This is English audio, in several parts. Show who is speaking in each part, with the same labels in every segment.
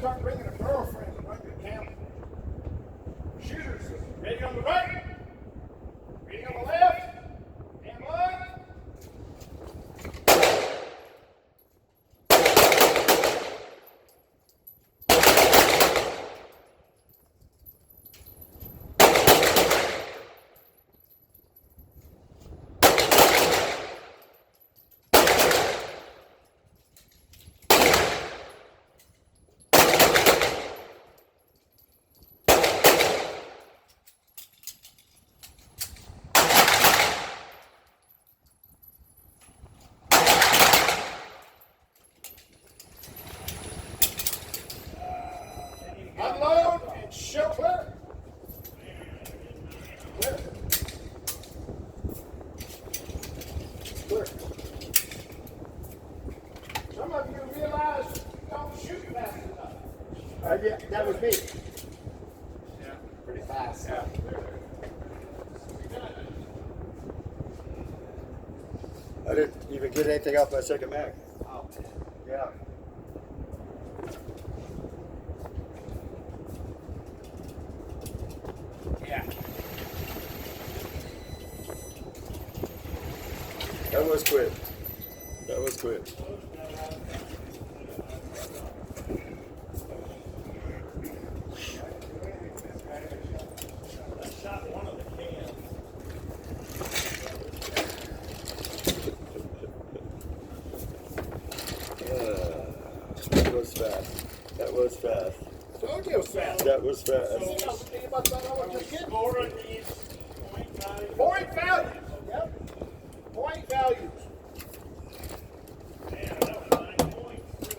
Speaker 1: start bringing a girlfriend right to camp. Shooters, ready on the right, ready on the left, and one. Unload and show clear. Clear. Clear. Some of you realize you don't shoot fast enough. Yeah, that was me. Yeah. Pretty fast. Yeah.
Speaker 2: I didn't even get anything off my second mag.
Speaker 1: Oh,
Speaker 2: Yeah.
Speaker 1: yeah.
Speaker 2: That was quick. That was quick.
Speaker 1: Shot one of the cans.
Speaker 2: That was fast. That was fast.
Speaker 1: Told you it was fast.
Speaker 2: That was fast.
Speaker 1: Scoring these point values. Yep. Point values. Man, that was 9 points.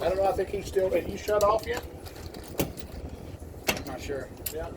Speaker 1: I don't know. I think he's still. Is he shut off yet?
Speaker 3: I'm not sure.
Speaker 1: Yeah.